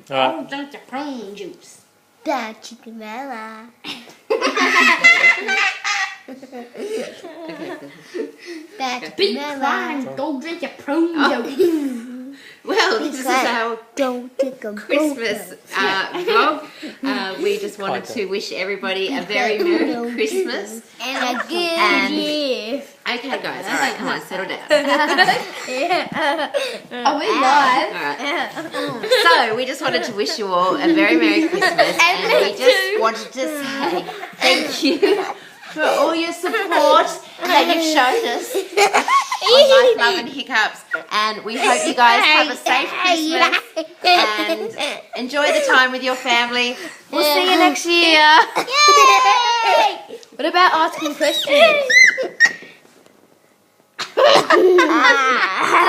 Oh, drink your prune juice. Bad chicken mama. Bad Be mama. quiet. Go drink your prune juice. Well, this is our Don't take a Christmas vlog. We just wanted to wish everybody a very Merry Christmas. and a good year. Okay, guys, alright, come on, settle down. Are we live? Alright. So, we just wanted to wish you all a very Merry Christmas, and we just wanted to say thank you for all your support that you've shown us on Life, Love and Hiccups, and we hope you guys have a safe Christmas and enjoy the time with your family. We'll see you next year. Yay! What about asking questions?